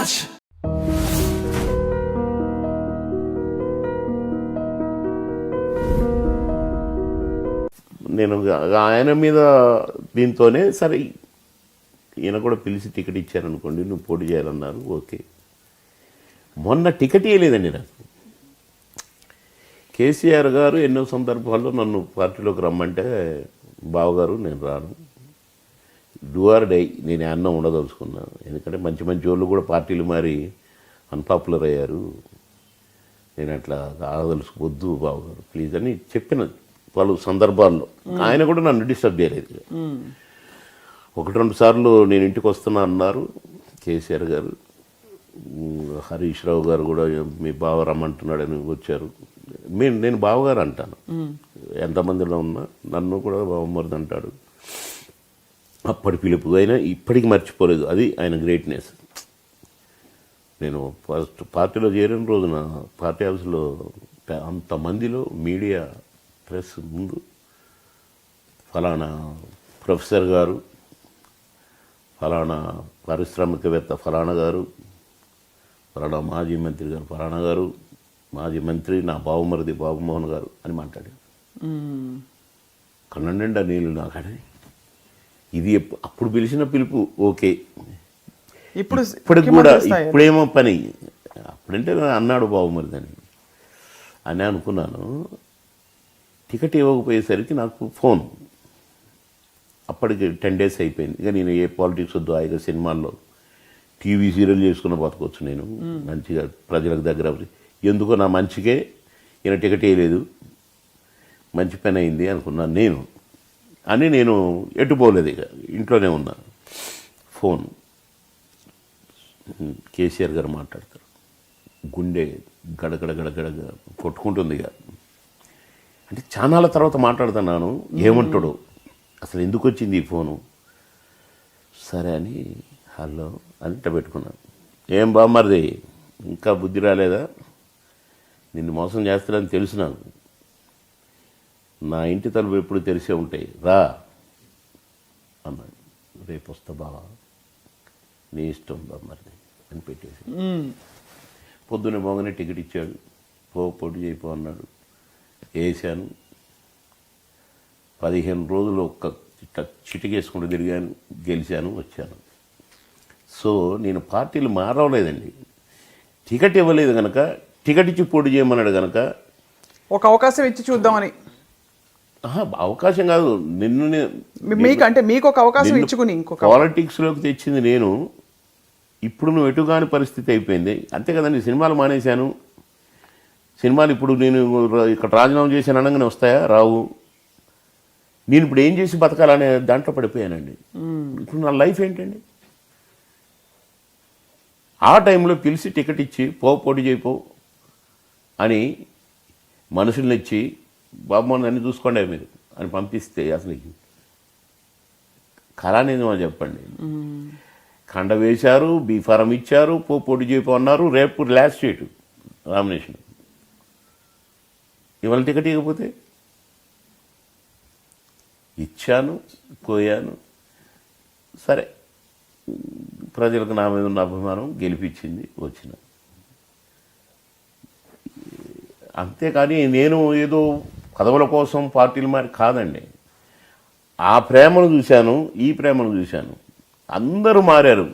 Match. నేను ఆయన మీద దీంతోనే సరే ఈయన కూడా పిలిచి టికెట్ ఇచ్చారనుకోండి, నువ్వు పోటీ చేయాలన్నారు. ఓకే, మొన్న టికెట్ ఇవ్వలేదండి నాకు. కేసీఆర్ గారు ఎన్నో సందర్భాల్లో నన్ను పార్టీలోకి రమ్మంటే, బావగారు నేను రాను, డూ ఆర్ డై, నేను అన్నం ఉండదలుచుకున్నా, ఎందుకంటే మంచి మంచి వాళ్ళు కూడా పార్టీలు మారి అన్పాపులర్ అయ్యారు, నేను అట్లా ఆగదలుచుకోవద్దు బావగారు ప్లీజ్ అని చెప్పిన పలు సందర్భాల్లో. ఆయన కూడా నన్ను డిస్టర్బ్ చేయలేదు. 1-2 సార్లు నేను ఇంటికి వస్తున్నా అన్నారు కేసీఆర్ గారు. హరీష్ రావు గారు కూడా మీ బావ రమ్మంటున్నాడని వచ్చారు. నేను బావగారు అంటాను, ఎంతమందిలో ఉన్నా నన్ను కూడా బావమరిది అంటాడు. అప్పటి పిలుపు అయినా ఇప్పటికి మర్చిపోలేదు, అది ఆయన గ్రేట్నెస్. నేను ఫస్ట్ పార్టీలో చేరిన రోజున పార్టీ హౌస్లో అంతమందిలో మీడియా ప్రెస్ ముందు ఫలానా ప్రొఫెసర్ గారు, ఫలానా పారిశ్రామికవేత్త ఫలానా గారు, ఫలానా మాజీ మంత్రి గారు ఫలానా గారు, మాజీ మంత్రి నా బావమరిది బాబుమోహన్ గారు అని మాట్లాడారు. కన్న నిండా నీళ్ళు నాకని. ఇది అప్పుడు పిలిచిన పిలుపు ఓకే. ఇప్పటికి కూడా ఇప్పుడేమో పని, అప్పుడంటే అన్నాడు బాబుమరిది అని అనుకున్నాను. టికెట్ ఇవ్వకపోయేసరికి నాకు ఫోన్, అప్పటికి 10 days అయిపోయింది. ఇక నేను ఏ పాలిటిక్స్ వద్దు, హాయిగా సినిమాల్లో టీవీ సీరియల్ చేసుకున్న బతకొచ్చు, నేను మంచిగా ప్రజలకు దగ్గర. ఎందుకో నా మంచికే ఈయన టికెట్ వేయలేదు, మంచి పని అయింది అనుకున్నాను నేను అని. నేను ఎట్టుపోలేదు, ఇక ఇంట్లోనే ఉన్నా. ఫోన్ కేసీఆర్ గారు మాట్లాడతారు, గుండె గడగడ గడగడ కొట్టుకుంటుంది. ఇక అంటే చానాల తర్వాత మాట్లాడుతున్నాను, ఏమంటాడు అసలు, ఎందుకు వచ్చింది ఈ ఫోను. సరే అని హలో అని పెట్టుకున్నాను. ఏం బామ్మరిది ఇంకా బుద్ధి రాలేదా, నిన్ను మోసం చేస్తాడని తెలుసు నాకు, నా ఇంటి తలుపు ఎప్పుడు తెరిసే ఉంటాయి, రా అన్నాడు. రేపు వస్తా బావా, నీ ఇష్టం బామ్మరిది అని పెట్టేసి పొద్దున్నే బాగానే టికెట్ ఇచ్చాడు. పోటీ చేయిపో అన్నాడు, వేసాను. 15 రోజులు ఒక్క చిటికేసుకుంటూ తిరిగాను, గెలిచాను, వచ్చాను. సో నేను పార్టీలు మారవలేదండి. టికెట్ ఇవ్వలేదు కనుక, టికెట్ ఇచ్చి పోటీ చేయమన్నాడు కనుక ఒక అవకాశం ఇచ్చి చూద్దామని. అవకాశం కాదు, అంటే మీకు ఒక అవకాశం ఇచ్చుకుని పాలిటిక్స్లోకి తెచ్చింది నేను. ఇప్పుడు నువ్వు ఎటుగాని పరిస్థితి అయిపోయింది, అంతే కదండి. సినిమాలు మానేశాను, సినిమాలు ఇప్పుడు నేను ఇక్కడ రాజీనామా చేశాను అనగానే వస్తాయా, రావు. నేను ఇప్పుడు ఏం చేసి బతకాలనే దాంట్లో పడిపోయానండి. ఇప్పుడు నా లైఫ్ ఏంటండి. ఆ టైంలో పిలిచి టికెట్ ఇచ్చి పోటీ చేయిపో అని మనుషుల్ని ఇచ్చి, బాబు అన్ని చూసుకోండి మీరు అని పంపిస్తే అసలు కళానిజమా చెప్పండి. కండ వేశారు, బీఫారం ఇచ్చారు, పోటీ చేయిపో అన్నారు. రేపు లాస్ట్ డేట్ నామినేషన్. ఇవాళ టికెట్ ఇవ్వకపోతే ఇచ్చాను, పోయాను. సరే, ప్రజలకు నా మీద ఉన్న అభిమానం గెలిపించింది, వచ్చిన. అంతేకాని నేను ఏదో పదవుల కోసం పార్టీలు మారి కాదండి. ఆ ప్రేమను చూశాను, ఈ ప్రేమను చూశాను. అందరూ మారారు,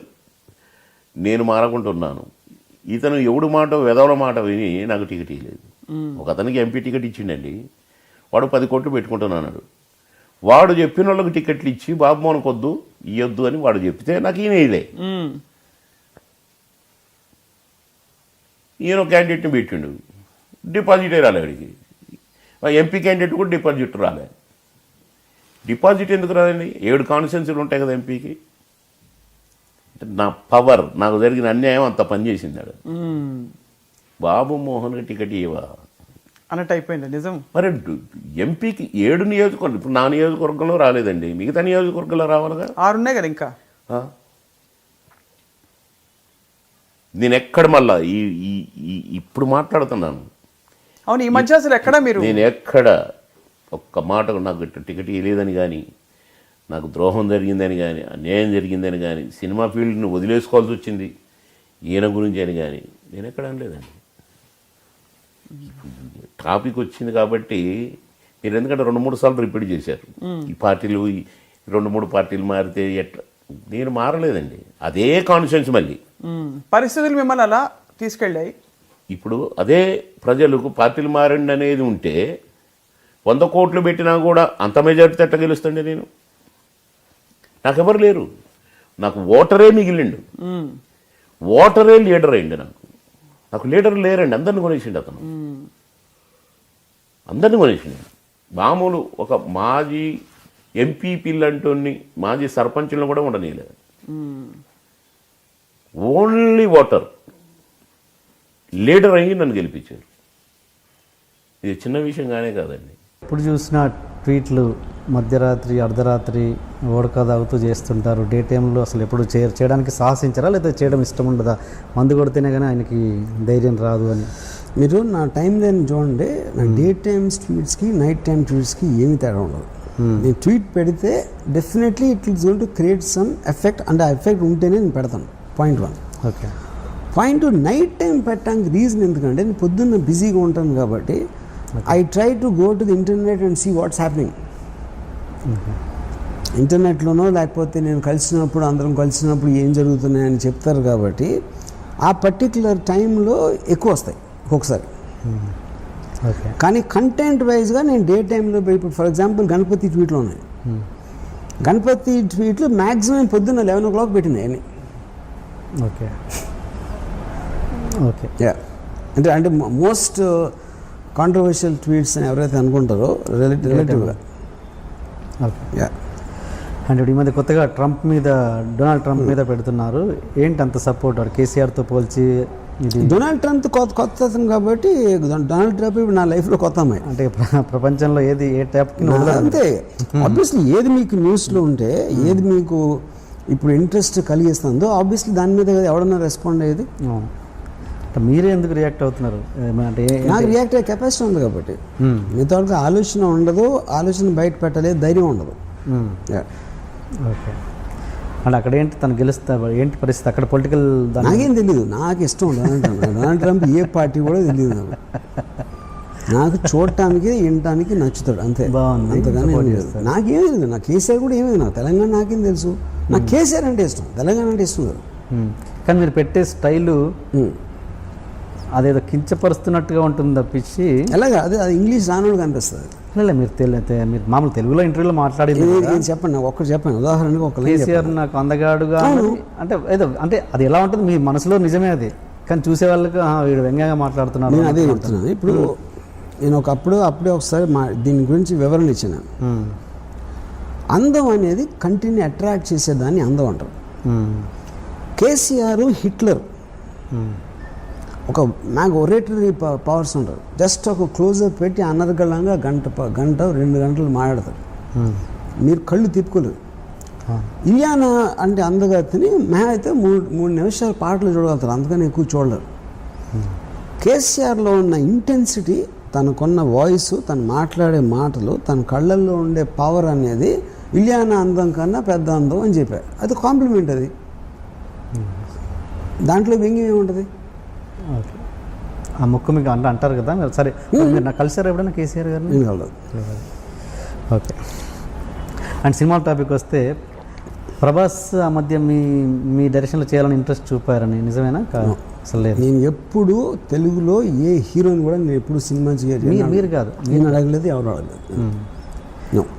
నేను మారకుంటున్నాను. ఇతను ఎవడు మాట వెదవల మాట విని నాకు టికెట్ ఇవ్వలేదు. ఒక అతనికి ఎంపీ టికెట్ ఇచ్చిండండి, వాడు 10 కోట్లు పెట్టుకుంటున్నాడు. వాడు చెప్పిన వాళ్ళకి టికెట్లు ఇచ్చి బాబుమోహన్ కొద్దు ఇవ్వద్దు అని వాడు చెప్తే నాకు ఈయన వేయలే. ఈయన క్యాండిడేట్ని పెట్టిండు, డిపాజిటే రాలే అడిగి. ఎంపీ క్యాండిడేట్ కూడా డిపాజిట్ రాలే. డిపాజిట్ ఎందుకు రాదండి, 7 కాన్స్టిట్యున్సీలు ఉంటాయి కదా ఎంపీకి. నా పవర్, నాకు జరిగిన అన్యాయం అంత పనిచేసింది. బాబుమోహన్కి టికెట్ ఇవ్వా అన్నట్టు అయిపోయింది నిజం. మరి ఎంపీకి 7 నియోజకవర్గం, ఇప్పుడు నా నియోజకవర్గంలో రాలేదండి, మిగతా నియోజకవర్గంలో రావాలిగా. 6 ఉన్నాయి కదా ఇంకా. నేను ఎక్కడ మళ్ళా ఇప్పుడు మాట్లాడుతున్నాను. అవును, ఈ మధ్య అసలు ఎక్కడ మీరు, నేను ఎక్కడ ఒక్క మాట నాకు టికెట్ ఇవ్వలేదని కానీ, నాకు ద్రోహం జరిగిందని కానీ, అన్యాయం జరిగిందని కానీ, సినిమా ఫీల్డ్ని వదిలేసుకోవాల్సి వచ్చింది, ఈయన గురించి అని కానీ నేను ఎక్కడ అనలేదండి. టాపిక్ వచ్చింది కాబట్టి మీరు ఎందుకంటే 2-3 సార్లు రిపీట్ చేశారు. ఈ పార్టీలు 2-3 పార్టీలు మారితే ఎట్లా, నేను మారలేదండి, అదే కాన్స్టిట్యున్సీ మళ్ళీ. పరిస్థితులు మిమ్మల్ని అలా తీసుకెళ్ళాయి. ఇప్పుడు అదే ప్రజలకు పార్టీలు మారండి అనేది ఉంటే 100 కోట్లు పెట్టినా కూడా అంత మెజారిటీ ఎట్లా గెలుస్తుండే నేను? నాకెవరు లేరు, నాకు ఓటరే మిగిలిండు. ఓటరే లీడర్ అయింది. నాకు లీడర్ లేరండి, అందరిని కొనేసిండు అతను, అందరిని కొనేసిండు. మామూలు ఒక మాజీ ఎంపీపీలంటోని మాజీ సర్పంచులను కూడా ఉండనీయలేదు. ఓన్లీ ఓటర్ లీడర్ అయ్యి నన్ను గెలిపించారు. ఇది చిన్న విషయంగానే కాదండి. ఇప్పుడు చూసిన ట్వీట్లు మధ్యరాత్రి అర్ధరాత్రి ఓడక తాగుతూ చేస్తుంటారు. డే టైంలో అసలు ఎప్పుడు చేయడానికి సాహసించారా లేదా చేయడం ఇష్టం ఉండదా? మందు కొడితేనే కానీ ఆయనకి ధైర్యం రాదు అని. మీరు నా టైం లైన్ చూడండి, నా డే టైమ్స్ ట్వీట్స్కి నైట్ టైం ట్వీట్స్కి ఏమీ తేడా ఉండదు. నేను ట్వీట్ పెడితే definitely it is going to create some effect, అంటే ఆ ఎఫెక్ట్ ఉంటేనే నేను పెడతాను. Point 1. Okay. Point 2, night time పెట్టడానికి రీజన్ ఎందుకంటే నేను పొద్దున్న బిజీగా ఉంటాను కాబట్టి I try to go to the internet and see what's happening. ఇంటర్నెట్లోనో లేకపోతే నేను కలిసినప్పుడు అందరం కలిసినప్పుడు ఏం జరుగుతున్నాయని చెప్తారు కాబట్టి ఆ పర్టిక్యులర్ టైంలో ఎక్కువ వస్తాయి ఒక్కొక్కసారి. ఓకే. కానీ కంటెంట్ వైజ్గా నేను డే టైంలో ఇప్పుడు ఫర్ ఎగ్జాంపుల్ గణపతి ట్వీట్లు ఉన్నాయి. గణపతి ట్వీట్లు మ్యాక్సిమం పొద్దున్న 11 o'clock పెట్టినాయి అన్ని. ఓకే. ఓకే. అంటే అంటే మోస్ట్ కాంట్రవర్షియల్ ట్వీట్స్ అని ఎవరైతే అనుకుంటారో రిలేటివ్గా. ఓకే. అండ్ ఈ మధ్య కొత్తగా డొనాల్డ్ ట్రంప్ మీద పెడుతున్నారు. ఏంటి అంత సపోర్ట్ కేసీఆర్తో పోల్చి? ఇది డొనాల్డ్ ట్రంప్ కొత్త అతను కాబట్టి డొనాల్డ్ ట్రంప్ ఇప్పుడు నా లైఫ్లో కొత్త అమ్మాయి. అంటే ప్రపంచంలో ఏది ఏ ట్యాప్కి అంతే. ఆబ్వియస్లీ ఏది మీకు న్యూస్లో ఉంటే ఏది మీకు ఇప్పుడు ఇంట్రెస్ట్ కలిగిస్తుందో ఆబ్వియస్లీ దాని మీద ఎవడన్నా రెస్పాండ్ అయ్యేది. మీరే ఎందుకు రియాక్ట్ అవుతున్నారు? అంటే నాకు రియాక్ట్ అయ్యే కెపాసిటీ ఉంది కాబట్టి. మీతో ఆలోచన ఉండదు, ఆలోచన బయట పెట్టలేదు, ధైర్యం ఉండదు. ఓకే. అంటే అక్కడ ఏంటి తను గెలుస్తా ఏంటి పరిస్థితి అక్కడ పొలిటికల్? నాకేం తెలియదు, నాకు ఇష్టం డొనాల్డ్ ట్రంప్ ఏ పార్టీ కూడా తెలియదు నాకు చూడటానికి వినటానికి నచ్చుతాడు అంతే. బాగుంది. అంతగానే నాకేం తెలియదు. నాకు కేసీఆర్ కూడా ఏమీ నాకు తెలంగాణ నాకేం తెలుసు. నాకు కేసీఆర్ అంటే ఇష్టం, తెలంగాణ అంటే ఇష్టం కదా. కానీ మీరు పెట్టే స్టైలు అదేదో కించపరుస్తున్నట్టుగా ఉంటుంది తప్పించి ఎలాగా అది ఇంగ్లీష్ రానోడు కనిపిస్తుంది. లేదు మీరు మామూలు తెలుగులో ఇంటర్వ్యూలో మాట్లాడింది చెప్పండి, నాకు ఒక్కటి చెప్పండి ఉదాహరణకు. ఒక కేసీఆర్ నాకు అందగాడుగా అంటే ఏదో అంటే అది ఎలా ఉంటుంది మీ మనసులో నిజమే అది, కానీ చూసే వాళ్ళకి వీడు వ్యంగ్యంగా మాట్లాడుతున్నాడు. నేను అదే చెప్తున్నాను. ఇప్పుడు నేను అప్పుడే ఒకసారి దీని గురించి వివరణ ఇచ్చాను. అందం అనేది కంటిని అట్రాక్ట్ చేసేదాన్ని అందం అంటారు. కేసీఆర్ హిట్లర్ ఒక నాకు ఒరేటరీ పవర్స్ ఉంటారు. జస్ట్ ఒక క్లోజప్ పెట్టి అనర్గళంగా గంట 2 గంటలు మాట్లాడతారు, మీరు కళ్ళు తిప్పుకోలేదు. ఇలియానా అంటే అందగతిని అయితే 3 నిమిషాలు పాటలు చూడగలుగుతారు, అందుకని ఎక్కువ చూడలేరు. కేసీఆర్లో ఉన్న ఇంటెన్సిటీ, తనకున్న వాయిస్, తను మాట్లాడే మాటలు, తన కళ్ళల్లో ఉండే పవర్ అనేది ఇలియానా అందం కన్నా పెద్ద అందం అని చెప్పారు. అది కాంప్లిమెంట్. అది దాంట్లో వ్యంగ్యం ఏముంటుంది? ఓకే. ఆ ముక్కు మీకు అంటారు కదా మీరు. సరే, మీరు నాకు కలిసారు ఎప్పుడైనా కేసీఆర్ గారిని? నేను కలదు. ఓకే. అండ్ సినిమా టాపిక్ వస్తే ప్రభాస్ ఆ మధ్య మీ డైరెక్షన్లో చేయాలని ఇంట్రెస్ట్ చూపారని నిజమేనా? అసలు లేదు. నేను ఎప్పుడు తెలుగులో ఏ హీరోని కూడా నేను ఎప్పుడు సినిమా చేయాలి మీరు కాదు, నేను అడగలేదు, ఎవరు అడగలేదు.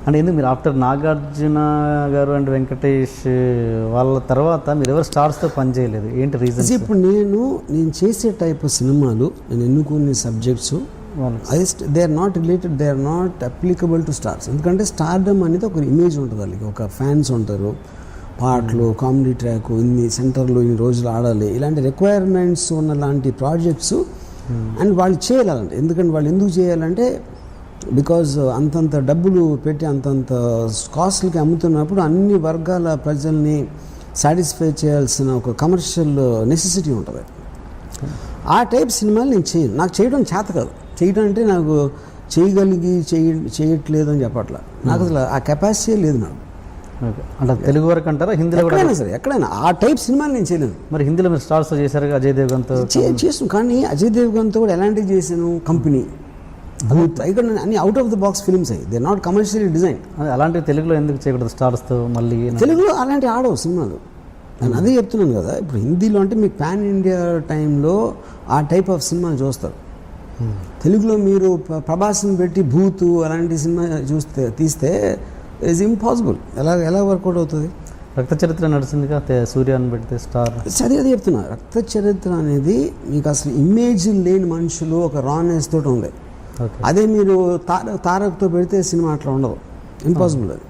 అంటే ఎందుకు మీరు ఆఫ్టర్ నాగార్జున గారు అండ్ వెంకటేష్ వాళ్ళ తర్వాత మీరు ఎవరు స్టార్స్తో పనిచేయలేదు? ఏంటి రీజన్? ఇప్పుడు నేను చేసే టైప్ ఆఫ్ సినిమాలు, నేను ఎన్నుకునే subjects they are not related, they are not applicable to stars. ఎందుకంటే స్టార్డమ్ అనేది ఒక ఇమేజ్ ఉంటుంది, వాళ్ళకి ఒక ఫ్యాన్స్ ఉంటారు, పాటలు, కామెడీ ట్రాక్, ఇన్ని సెంటర్లో ఇన్ని రోజులు ఆడాలి, ఇలాంటి రిక్వైర్మెంట్స్ ఉన్న లాంటి ప్రాజెక్ట్స్ అండ్ వాళ్ళు చేయాలంటే. ఎందుకంటే వాళ్ళు ఎందుకు చేయాలంటే బికాజ్ అంతంత డబ్బులు పెట్టి అంతంత కాస్ట్లకి అమ్ముతున్నప్పుడు అన్ని వర్గాల ప్రజల్ని సాటిస్ఫై చేయాల్సిన ఒక కమర్షియల్ నెసెసిటీ ఉంటుంది. ఆ టైప్ సినిమాలు నేను చేయను. నాకు చేయడం చేత కాదు. చేయడం అంటే నాకు చేయట్లేదు అని చెప్పట్లా, నాకు అసలు ఆ కెపాసిటీ లేదు నాకు. ఓకే, అంటే తెలుగు వరకు అంటారా, హిందీలో కూడా? ఎక్కడైనా సరే, ఎక్కడైనా ఆ టైప్ సినిమాలు నేను చేయలేను. మరి హిందీలో మీరు స్టార్స్ చేశారు అజయ్ దేవ్గన్తో. చేస్తాను, కానీ అజయ్ దేవ్గన్తో కూడా ఎలాంటివి చేశాను, కంపెనీ ఇక్కడ అన్ని out of the box films అయ్యి, దే నాట్ కమర్షియలీ డిజైన్. అదే అలాంటివి తెలుగులో ఎందుకు చేయకూడదు స్టార్స్తో మళ్ళీ? తెలుగులో అలాంటి ఆడవు సినిమాలు, నేను అదే చెప్తున్నాను కదా. ఇప్పుడు హిందీలో అంటే మీకు పాన్ ఇండియా టైంలో ఆ టైప్ ఆఫ్ సినిమాలు చూస్తారు. తెలుగులో మీరు ప్రభాస్ని పెట్టి భూతు అలాంటి సినిమా తీస్తే ఇట్స్ ఇంపాసిబుల్. ఎలా వర్కౌట్ అవుతుంది? రక్త చరిత్ర నడిచిందిగా, సూర్యాన్ని పెడితే స్టార్. సరే, అది చెప్తున్నా. రక్త చరిత్ర అనేది మీకు అసలు ఇమేజ్ లేని మనుషులు ఒక రానెస్ తోటి ఉంది. ఓకే, అదే మీరు తారక్తో పెడితే సినిమా అట్లా ఉండదు, ఇంపాసిబుల్ అది.